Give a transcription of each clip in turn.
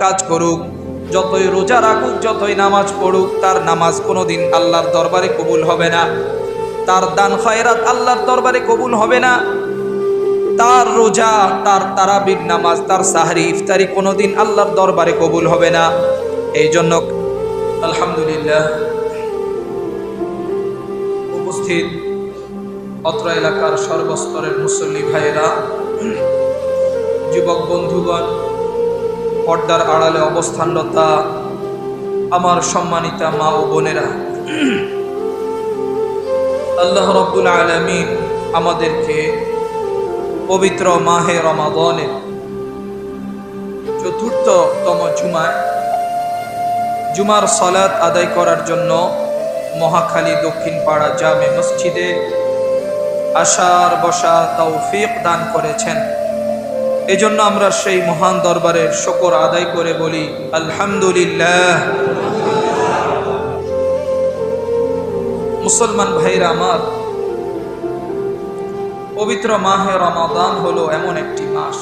কাজ করুক, যতই রোজা রাখুক, যতই নামাজ পড়ুক, তার নামাজ কোনোদিন আল্লাহর দরবারে কবুল হবে না। তার দান খয়রাত আল্লাহর দরবারে কবুল হবে না। তার রোজা, তার তারাবির নামাজ, তার সাহরি ইফতারি কোনোদিন আল্লাহর দরবারে কবুল হবে না। এই জন্য আলহামদুলিল্লাহ উপস্থিত অত্র এলাকার সর্বস্তরের মুসল্লি ভাইয়েরা, যুবক বন্ধুগণ, পর্দার আড়ালে অবস্থানরতা আমার সম্মানিতা মা ও বোনেরা, আল্লাহ রাব্বুল আলামিন আমাদেরকে পবিত্র মাহে রমাদানের চতুর্থতম জুমার সালাত আদায় করার জন্য মহাখালী দক্ষিণ পাড়া জামে মসজিদে আসার বসা তৌফিক দান করেছেন। এজন্য আমরা সেই মহান দরবারের শুকর আদায় করে বলি আলহামদুলিল্লাহ। মুসলমান ভাইরা আমার, পবিত্র মাহে রমাদান হলো এমন একটি মাস,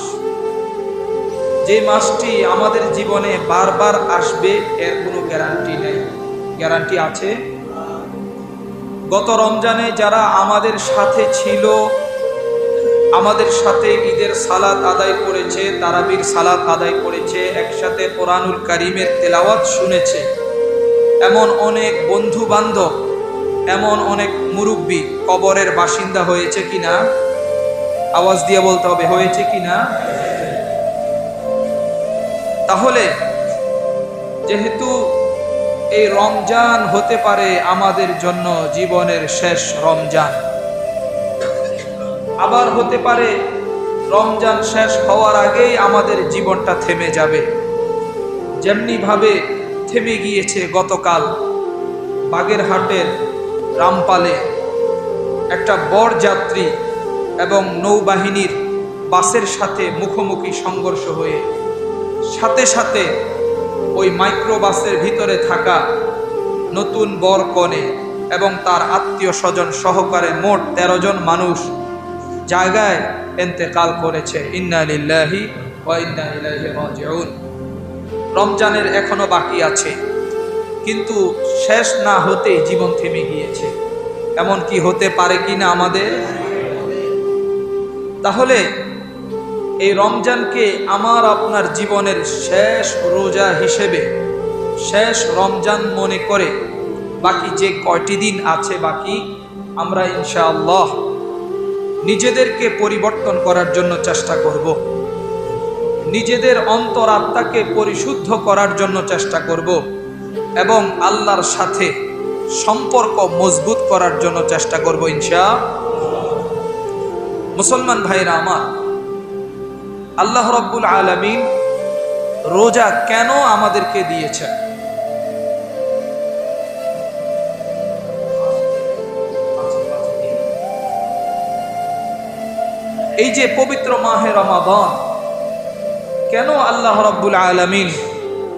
যে মাসটি আমাদের জীবনে বারবার আসবে এর কোনো গ্যারান্টি নেই। গ্যারান্টি আছে? গত রমজানে যারা আমাদের সাথে ছিল, আমাদের সাথে ঈদের সালাত আদায় করেছে, তারাবির সালাত আদায় করেছে, একসাথে কোরআনুল কারীমের তেলাওয়াত শুনেছে, এমন অনেক বন্ধু বান্ধব, এমন অনেক মুরব্বী কবরের বাসিন্দা হয়েছে কিনা? আওয়াজ দিয়ে বলতে হবে, হয়েছে কিনা? তাহলে যেহেতু এই রমজান হতে পারে আমাদের জন্য জীবনের শেষ রমজান, আবার হতে পারে রমজান শেষ হওয়ার আগেই আমাদের জীবনটা থেমে যাবে। যেমনি ভাবে থেমে গিয়েছে গতকাল বাগেরহাটের রামপালে একটা বরযাত্রী এবং নৌবাহিনীর বাসের সাথে মুখোমুখি সংঘর্ষ হয়ে সাথে সাথে ওই মাইক্রোবাসের ভিতরে থাকা নতুন বর কনে এবং তার আত্মীয় স্বজন সহকারে মোট 13 জন মানুষ জায়গায় ইন্তেকাল করেছে। ইন্না লিল্লাহি ওয়া ইন্না ইলাইহি রাজিউন। রমজানের এখনো বাকি আছে, কিন্তু শেষ না হতেই জীবন থেমে গিয়েছে। এমন কি হতে পারে কিনা আমাদের? তাহলে এই রমজানকে আমার আপনার জীবনের শেষ রোজা হিসেবে, শেষ রমজান মনে করে বাকি যে কয়টি দিন আছে বাকি, আমরা ইনশাআল্লাহ নিজেদেরকে পরিবর্তন করার জন্য চেষ্টা করব, নিজেদের অন্তরাত্মাকে পরিশুদ্ধ করার জন্য চেষ্টা করব এবং আল্লাহর সাথে সম্পর্ক মজবুত করার জন্য চেষ্টা করব ইনশাআল্লাহ। মুসলমান ভাইরা আমার, আল্লাহ রাব্বুল আলামিন রোজা কেন আমাদেরকে দিয়েছেন? এই যে পবিত্র মাহে রমাদান কেন আল্লাহ রাব্বুল আলামিন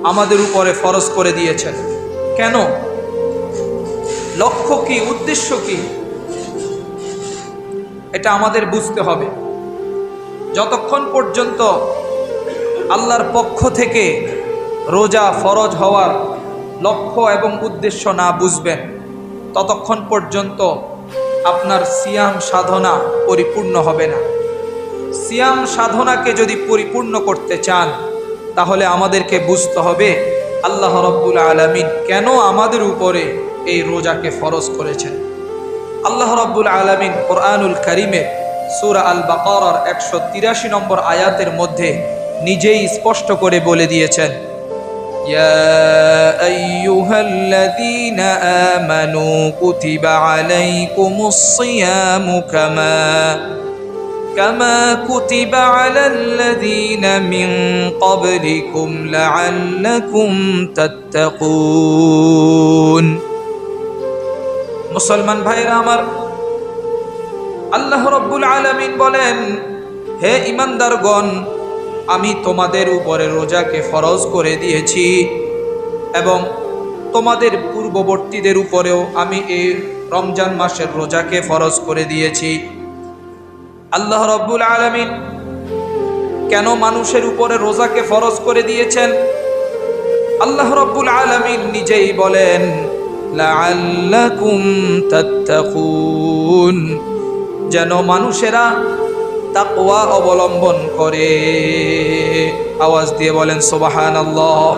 আমাদের উপরে ফরজ করে দিয়েছেন? কেন? লক্ষ্য কি, উদ্দেশ্য কি, এটা আমাদের বুঝতে হবে। যতক্ষণ পর্যন্ত আল্লাহর পক্ষ থেকে রোজা ফরজ হওয়ার লক্ষ্য এবং উদ্দেশ্য না বুঝবেন, ততক্ষণ পর্যন্ত আপনার সিয়াম সাধনা পরিপূর্ণ হবে না। সিয়াম সাধনাকে যদি পরিপূর্ণ করতে চান, তাহলে আমাদেরকে বুঝতে হবে আল্লাহ রাব্বুল আলামিন কেন আমাদের উপরে এই রোজাকে ফরজ করেছেন। আল্লাহ রাব্বুল আলামিন কোরআনুল কারীমের সূরা আল বাকারার 183 নম্বর আয়াতের মধ্যে নিজেই স্পষ্ট করে বলে দিয়েছেন, ইয়া আইয়ুহাল্লাযীনা আমানু কুতিবা আলাইকুমুস সিয়ামু কামা কুতিবা আলাল্লাযীনা মিন ক্বাবলিকুম লাআল্লাকুম তাত্তাকুন। মুসলমান ভাইরা আমার, আল্লাহ রাব্বুল আলামিন বলেন, হে ঈমানদারগণ, আমি তোমাদের উপরে রোজাকে ফরজ করে দিয়েছি এবং তোমাদের পূর্ববর্তীদের উপরেও আমি এই রমজান মাসের রোজাকে ফরজ করে দিয়েছি। আল্লাহ রাব্বুল আলামিন কেন মানুষের উপরে রোজাকে ফরজ করে দিয়েছেন? আল্লাহ রাব্বুল আলামিন নিজেই বলেন লাআল্লাকুম তাত্তাকুন, যেন মানুষেরা তাকওয়া অবলম্বন করে। আওয়াজ দিয়ে বলেন সুবহানাল্লাহ।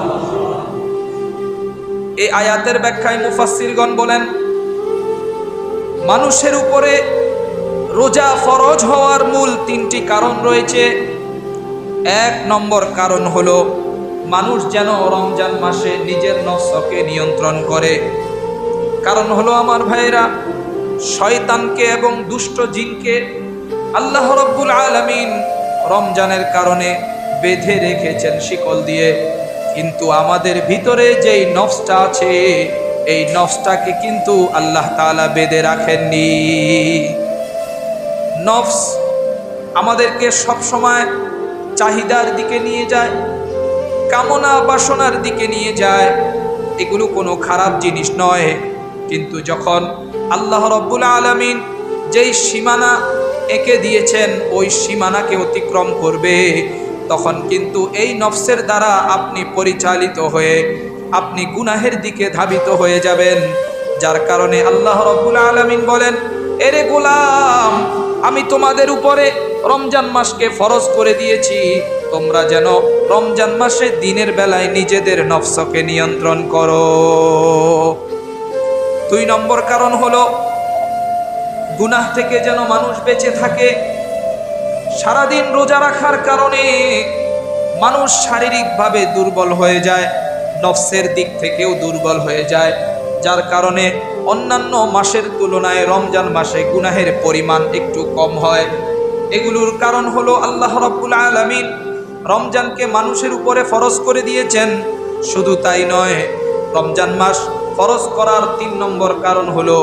এই আয়াতের ব্যাখ্যায় মুফাসসিরগণ বলেন, মানুষের উপরে রোজা ফরজ হওয়ার মূল তিনটি কারণ রয়েছে। এক নম্বর কারণ হলো মানুষ যেন রমজান মাসে নিজের নফসকে নিয়ন্ত্রণ করে। কারণ হলো আমার ভাইরা, শয়তানকে এবং দুষ্ট জিনকে আল্লাহ রাব্বুল আলামিন রমজানের কারণে বেঁধে রেখেছেন শিকল দিয়ে, কিন্তু আমাদের ভিতরে যেই নফসটা আছে এই নফসটাকে কিন্তু আল্লাহ তাআলা বেঁধে রাখেননি। নফস আমাদেরকে সবসময় চাহিদার দিকে নিয়ে যায়, কামনা বাসনার দিকে নিয়ে যায়। এগুলো কোনো খারাপ জিনিস নয়, কিন্তু যখন আল্লাহ রাব্বুল আলামিন যেই সীমানা এঁকে দিয়েছেন ওই সীমানাকে অতিক্রম করবে, তখন কিন্তু এই নফসের দ্বারা আপনি পরিচালিত হয়ে আপনি গুনাহের দিকে ধাবিত হয়ে যাবেন। যার কারণে আল্লাহ রাব্বুল আলামিন বলেন, এরে গোলাম, আমি তোমাদের উপরে রমজান মাসকে ফরজ করে দিয়েছি, তোমরা যেন রমজান মাসে দিনের বেলায় নিজেদের নফসকে নিয়ন্ত্রণ করো। দুই নম্বর কারণ হলো গুনাহ থেকে যেন মানুষ বেঁচে থাকে। সারাদিন রোজা রাখার কারণে মানুষ শারীরিকভাবে দুর্বল হয়ে যায়, নফসের দিক থেকেও দুর্বল হয়ে যায়। যার কারণে অন্যান্য মাসের তুলনায় রমজান মাসে গুনাহের পরিমাণ একটু কম হয়। এগুলোর কারণ হলো আল্লাহ রাব্বুল আলামিন রমজানকে মানুষের উপরে ফরজ করে দিয়েছেন। শুধু তাই নয়, রমজান মাস ফরজ করার 3 নম্বর কারণ হলো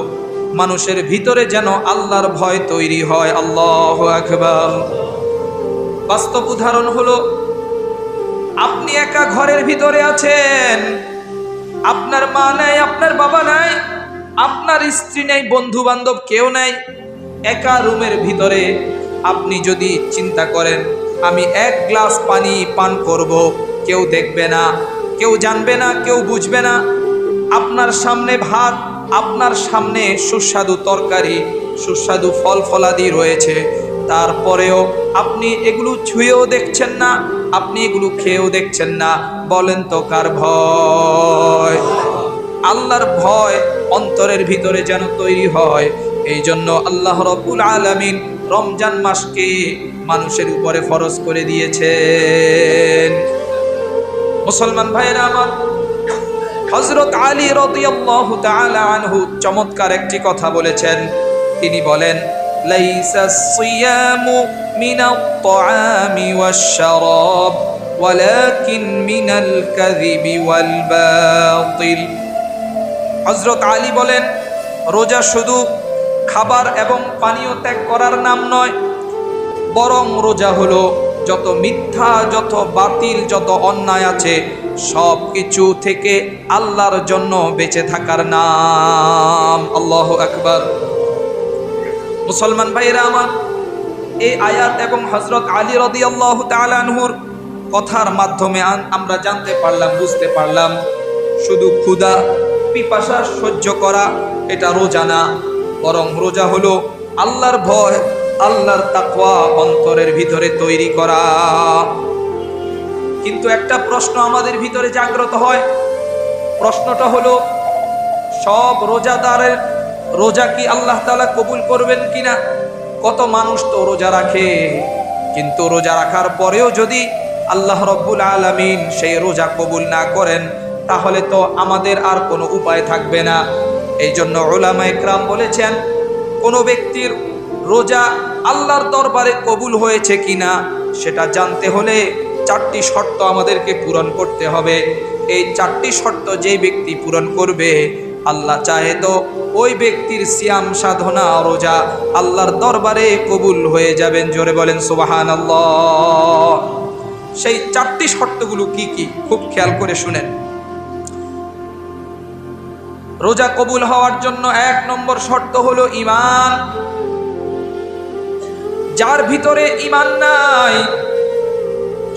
মানুষের ভিতরে যেন আল্লাহর ভয় তৈরি হয়। আল্লাহু আকবার। বাস্তব উদাহরণ হলো, আপনি একা ঘরের ভিতরে আছেন, আপনার মা নাই, আপনার বাবা নাই, আপনার স্ত্রী নেই, বন্ধু বান্ধব কেউ নাই, একা রুমের ভিতরে আপনি যদি চিন্তা করেন আমি 1 গ্লাস পানি পান করব, কেউ দেখবে না, কেউ জানবে না, কেউ বুঝবে না। আপনার সামনে ভাত, আপনার সামনে সুস্বাদু তরকারি, সুস্বাদু ফল ফলাদি রয়েছে, তারপরেও আপনি এগুলো ছুঁয়েও দেখছেন না, আপনি এগুলো খেয়েও দেখছেন না। বলেন তো কার ভয়? আল্লাহর ভয় অন্তরের ভিতরে যেন তৈরি হয়। এই জন্য আল্লাহ রাব্বুল আলামিন রমজান মাসকে মানুষের উপরে ফরজ করে দিয়েছেন। মুসলমান ভাইরা আমার, হযরত আলী রাদিয়াল্লাহু তাআলা আনহু চমৎকার একটি কথা বলেছেন। তিনি বলেন, লাইসাস সিয়ামু মিনাত তাআমি ওয়াশ-শারাব ওয়ালাকিন মিনাল কাযিবি ওয়াল বাতিল। হযরত আলী বলেন, রোজা শুধু খাবার এবং পানীয় ত্যাগ করার নাম নয়, বরং রোজা হলো যত মিথ্যা, যত বাতিল, যত অন্যায় আছে সব কিছু থেকে আল্লাহর জন্য বেঁচে থাকার নাম। আল্লাহু আকবার। মুসলমান ভাইরা আমার, এই আয়াত এবং হযরত আলী রাদিয়াল্লাহু তাআলা আনহুর কথার মাধ্যমে আমরা জানতে পারলাম, বুঝতে পারলাম, শুধু ক্ষুধা পিপাসা সহ্য করা এটা রোজা না, বরং রোজা হলো আল্লাহর ভয়, আল্লাহর তাকওয়া অন্তরের ভিতরে তৈরি করা। কিন্তু একটা প্রশ্ন আমাদের ভিতরে জাগ্রত হয়, প্রশ্নটা হলো, সব রোজাদারের রোজা কি আল্লাহ তাআলা কবুল করবেন কিনা? কত মানুষ তো রোজা রাখে, কিন্তু রোজা রাখার পরেও যদি আল্লাহ রাব্বুল আলামিন সেই রোজা কবুল না করেন, তাহলে তো আমাদের আর কোনো উপায় থাকবে না। এই জন্য উলামায়ে কেরাম বলেছেন, কোনো ব্যক্তির রোজা আল্লাহর দরবারে কবুল হয়েছে কিনা সেটা জানতে হলে 4টি শর্ত আমাদেরকে পূরণ করতে হবে। এই 4টি শর্ত যেই ব্যক্তি পূরণ করবে, আল্লাহ চাহে তো ওই ব্যক্তির সিয়াম সাধনা রোজা আল্লাহর দরবারে কবুল হয়ে যাবেন। জোরে বলেন সুবহানাল্লাহ। সেই 4টি শর্তগুলো কি কি খুব খেয়াল করে শুনেন। রোজা কবুল হওয়ার জন্য 1 নম্বর শর্ত হলো ঈমান। যার ভিতরে ঈমান নাই,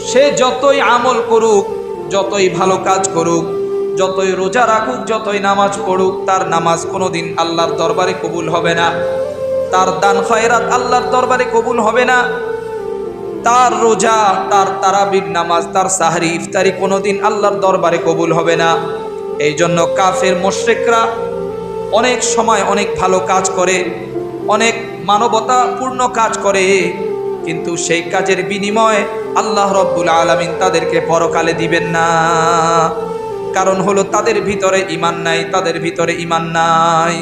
সে যতই আমল করুক, যতই ভালো কাজ করুক, যতই রোজা রাখুক, যতই নামাজ পড়ুক, তার নামাজ কোনোদিন আল্লাহর দরবারে কবুল হবে না। তার দান খয়রাত আল্লাহর দরবারে কবুল হবে না। তার রোজা, তার তারাবির নামাজ, তার সাহরি ইফতারি কোনোদিন আল্লাহর দরবারে কবুল হবে না। এই জন্য কাফের মুশরিকরা অনেক সময় অনেক ভালো কাজ করে, অনেক মানবতাপূর্ণ কাজ করে, কিন্তু সেই কাজের বিনিময়ে আল্লাহ রব্বুল আলামিন তাদেরকে পরকালে দিবেন না। কারণ হলো তাদের ভিতরে ঈমান নাই, তাদের ভিতরে ঈমান নাই।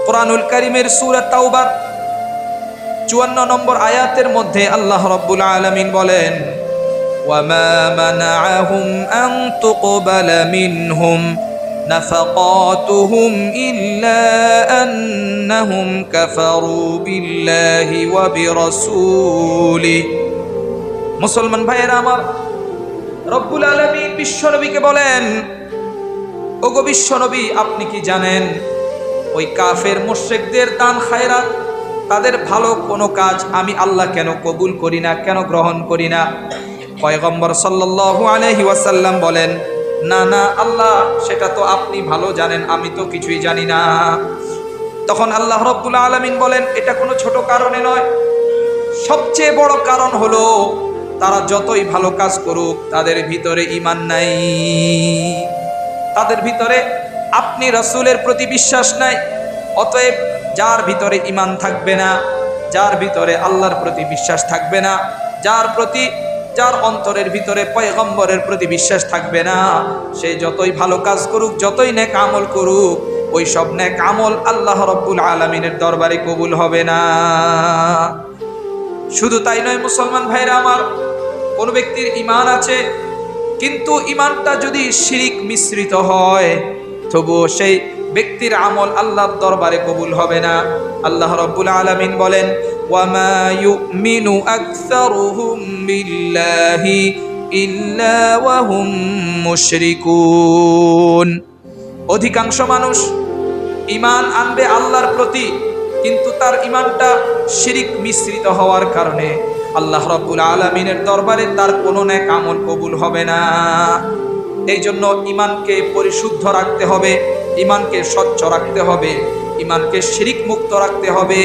কোরআনুল কারীমের সূরা তাওবার 54 নম্বর আয়াতের মধ্যে আল্লাহ রব্বুল আলামিন বলেন, ওয়ামা মানাআহুম আন তুকবালা মিনহুম নাফাকাতুহুম ইল্লা আন্নাহুম কাফারু বিল্লাহি ওয়া বিরাসূলিহি। মুসলমান ভাইয়েরা আমার, রব্বুল আলামিন বিশ্বনবীকে বলেন, ওগো বিশ্বনবী, আপনি কি জানেন ওই কাফের মুশরিকদের দান খায়রাত, তাদের ভালো কোনো কাজ আমি আল্লাহ কেন কবুল করি না, কেন গ্রহণ করি না? পয়গম্বর সাল্লাল্লাহু আলাইহি ওয়াসাল্লাম বলেন, না না আল্লাহ, সেটা তো আপনি ভালো জানেন, আমি তো কিছুই জানি না। তখন আল্লাহ রব্বুল আলামিন বলেন, এটা কোনো ছোট কারণে নয়, সবচেয়ে বড় কারণ হলো তারা যতই ভালো কাজ করুক তাদের ভিতরে ঈমান নাই, তাদের ভিতরে আপনি রাসূলের প্রতি বিশ্বাস নাই। অতএব যার ভিতরে ঈমান থাকবে না, যার ভিতরে আল্লাহর প্রতি বিশ্বাস থাকবে না, যার অন্তরের ভিতরে পয়গম্বরের প্রতি বিশ্বাস থাকবে না, সে যতই ভালো কাজ করুক, যতই নেক আমল করুক, ওই সব নেক আমল আল্লাহ রব্বুল আলামিনের দরবারে কবুল হবে না। শুধু তাই নয় মুসলমান ভাইরা আমার, কোন ব্যক্তির ঈমান আছে কিন্তু ঈমানটা যদি শিরিক মিশ্রিত হয়, তবুও সেই ব্যক্তির আমল আল্লাহর দরবারে কবুল হবে না। আল্লাহ রাব্বুল আলামিন বলেন, ওয়ামা ইউমিনু আকসারুহুম বিল্লাহি ইল্লা ওয়া হুম মুশরিকুন। অধিকাংশ মানুষ ঈমান আনবে আল্লাহর প্রতি, কিন্তু তার ঈমানটা শিরিক মিশ্রিত হওয়ার কারণে আল্লাহ রাব্বুল আলামিনের দরবারে তার কোনো নেক আমল কবুল হবে না। এই জন্য ঈমানকে পরিশুদ্ধ রাখতে হবে, ঈমানকে স্বচ্ছ রাখতে হবে, ঈমানকে শিরিক মুক্ত রাখতে হবে।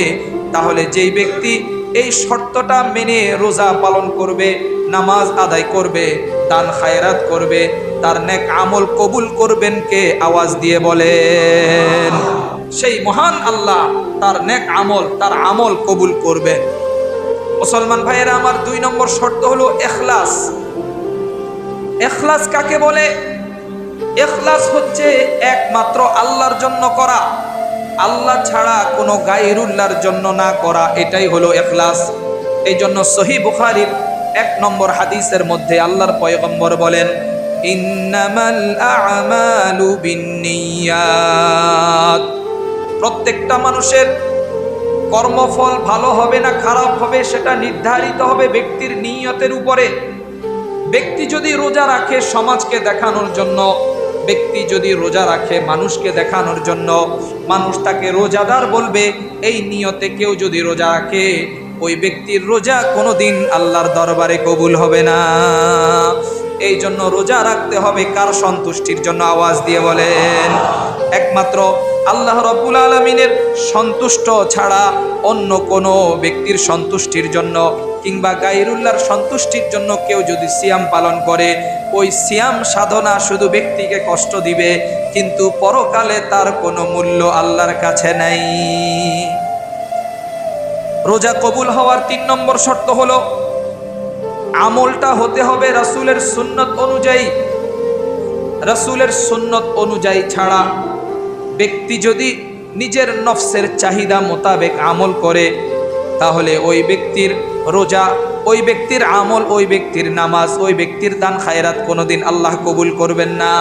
তাহলে যেই ব্যক্তি এই শর্তটা মেনে রোজা পালন করবে, নামাজ আদায় করবে, দান খায়রাত করবে, তার নেক আমল কবুল করবেন কে? আওয়াজ দিয়ে বলেন। সেই মহান আল্লাহ তার নেক আমল, তার আমল কবুল করবেন। মুসলমান ভাইয়েরা আমার, 2 নম্বর শর্ত হলো ইখলাস। ইখলাস কাকে বলে? ইখলাস হচ্ছে একমাত্র আল্লাহর জন্য করা, আল্লাহ ছাড়া কোনো গায়রুল্লাহর জন্য না করা, এটাই হলো ইখলাস। এই জন্য সহিহ বুখারীর 1 নম্বর হাদিসের মধ্যে আল্লাহর পয়গম্বর বলেন, ইন্নামাল আ'মালু বিন্নিয়াত। প্রত্যেকটা মানুষের কর্মফল ভালো হবে না খারাপ হবে সেটা নির্ধারিত হবে ব্যক্তির নিয়তের উপরে। ব্যক্তি যদি রোজা রাখে সমাজকে দেখানোর জন্য, ব্যক্তি যদি রোজা রাখে মানুষকে দেখানোর জন্য, মানুষ তাকে রোজাদার বলবে, এই নিয়তে কেউ যদি রোজা রাখে, ওই ব্যক্তির রোজা কোনোদিন আল্লাহর দরবারে কবুল হবে না। এই জন্য রোজা রাখতে হবে কার সন্তুষ্টির জন্য? আওয়াজ দিয়ে বলেন। একমাত্র আল্লাহ রাব্বুল আলামিনের সন্তুষ্ট ছাড়া অন্য কোনো ব্যক্তির সন্তুষ্টির জন্য কিংবা গায়রুল্লাহর সন্তুষ্টির জন্য কেউ যদি সিয়াম পালন করে, ওই সিয়াম সাধনা শুধু ব্যক্তিকে কষ্ট দিবে, কিন্তু পরকালে তার কোনো মূল্য আল্লাহর কাছে নাই। রোজা কবুল হওয়ার 3 নম্বর শর্ত হলো আমলটা হতে হবে রাসূলের সুন্নত অনুযায়ী। রাসূলের সুন্নত অনুযায়ী ছাড়া ব্যক্তি যদি নিজের নফসের চাহিদা মোতাবেক আমল করে, তাহলে ওই ব্যক্তির রোজা, ওই ব্যক্তির আমল, ওই ব্যক্তির নামাজ, ওই ব্যক্তির দান খায়রাত কোনোদিন আল্লাহ কবুল করবেন না।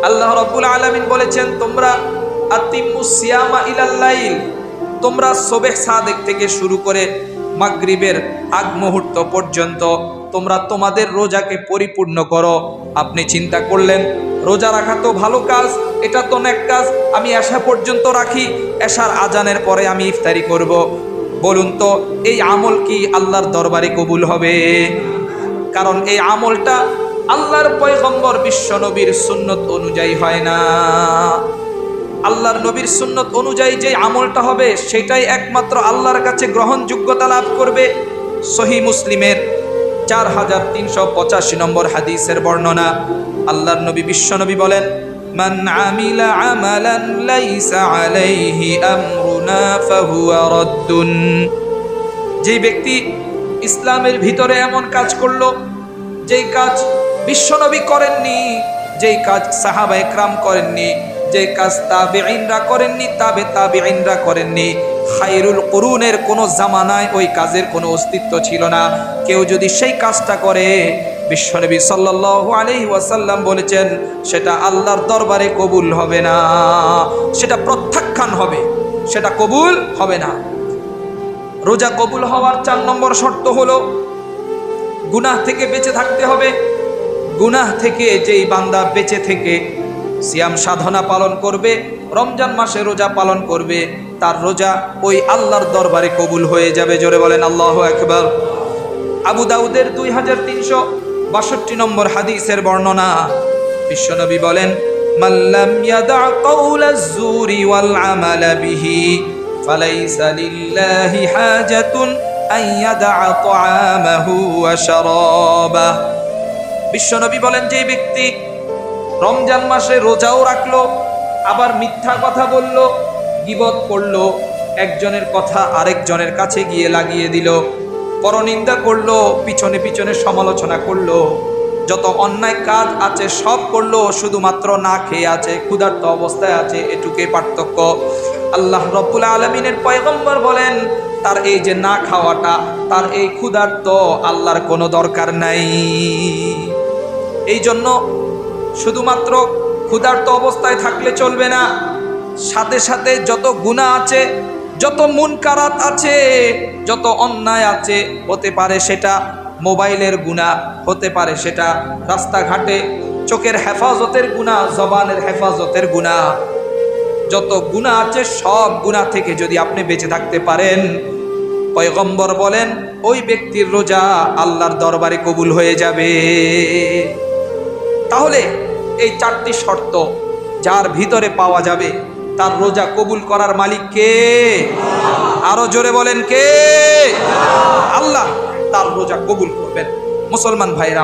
আল্লাহ রাব্বুল আলামিন বলেছেন, তোমরা আতিম্মুস সিয়ামা ইলাল লাইল, তোমরা সুবহ সাদেক থেকে শুরু করে মাগরিবের আগ মুহূর্ত পর্যন্ত তোমরা তোমাদের রোজাকে পরিপূর্ণ করো। আপনি চিন্তা করলেন রোজা রাখা তো ভালো কাজ, এটা তো নেক কাজ, আমি এশা পর্যন্ত রাখি, এশার আজানের পরে আমি ইফতারি করব। বলুন তো এই আমল কি আল্লাহর দরবারে কবুল হবে? কারণ এই আমলটা আল্লাহর পয়গম্বর বিশ্ব নবীর সুন্নত অনুযায়ী হয় না। আল্লাহর নবীর সুন্নত অনুযায়ী যে আমলটা হবে সেটাই একমাত্র আল্লাহর কাছে গ্রহণযোগ্যতা লাভ করবে। সহিহ মুসলিমের 4385 নম্বর হাদিসের বর্ণনা। আল্লাহর নবী বিশ্ব নবী বলেন, মান আমিলা আমালান লাইসা আলাইহি আমরুনা ফাহুয়া রাদ্দুন। যে ব্যক্তি ইসলামের ভিতরে এমন কাজ করলো যেই কাজ বিশ্বনবী করেননি, যেই কাজ সাহাবা একরাম করেননি, যে কাজ তাবেঈনরা করেননি, তাবেঈনরা করেননি, খায়রুল কুরুনের কোনো জামানায় ওই কাজের কোনো অস্তিত্ব ছিল না, কেউ যদি সেই কাজটা করে বিশ্বনবী সাল্লাল্লাহু আলাইহি ওয়াসাল্লাম বলেছেন সেটা আল্লাহর দরবারে কবুল হবে না, সেটা প্রত্যাখ্যান হবে, সেটা কবুল হবে না। রোজা কবুল হওয়ার 4 নম্বর শর্ত হলো গুনাহ থেকে বেঁচে থাকতে হবে। গুনাহ থেকে যেই বান্দা বেঁচে থেকে সিয়াম সাধনা পালন করবে, রমজান মাসে রোজা পালন করবে, তার রোজা ওই আল্লাহর দরবারে কবুল হয়ে যাবে। জোরে বলেন আল্লাহু আকবার। আবু দাউদের 2362 নম্বর হাদিসের বর্ণনা। বিশ্বনবী বলেন, মাল্লাম ইয়াদা কাউলাজ জুরি ওয়াল আমালা বিহি ফালাইসা লিল্লাহি হাজাতুন আন ইয়াদা তাআমাহু ওয়া শারাবাহ। বিশ্বনবী বলেন, যে ব্যক্তি রমজান মাসে রোজাও রাখলো, আবার মিথ্যা কথা বলল, গীবত করলো, একজনের কথা আরেকজনের কাছে গিয়ে লাগিয়ে দিল, পরনিন্দা করলো, পিছনে পিছনে সমালোচনা করলো, যত অন্যায় কাজ আছে সব করলো, শুধুমাত্র না খেয়ে আছে, ক্ষুধার্ত অবস্থায় আছে, এটুকুই পার্থক্য। আল্লাহ রাব্বুল আলামিনের পয়গম্বর বলেন, তার এই যে না খাওয়াটা, তার এই ক্ষুধার্ত আল্লাহর কোনো দরকার নাই। এই জন্য শুধুমাত্র ক্ষুধার্ত অবস্থায় থাকলে চলবে না, সাথে সাথে যত গুনাহ আছে, যত মুনকারাত আছে, যত অন্যায় আছে, হতে পারে সেটা মোবাইলের গুনাহ, হতে পারে সেটা রাস্তাঘাটে চোখের হেফাজতের গুনাহ, জবানের হেফাজতের গুনাহ, যত গুনাহ আছে সব গুনাহ থেকে যদি আপনি বেঁচে থাকতে পারেন, পয়গম্বর বলেন ওই ব্যক্তির রোজা আল্লাহর দরবারে কবুল হয়ে যাবে। তাহলে এই 4টি শর্ত যার ভিতরে পাওয়া যাবে, তার রোজা কবুল করার মালিক কে? আরো জোরে বলেন কে? আল্লাহ তার রোজা কবুল করবেন। মুসলমান ভাইরা।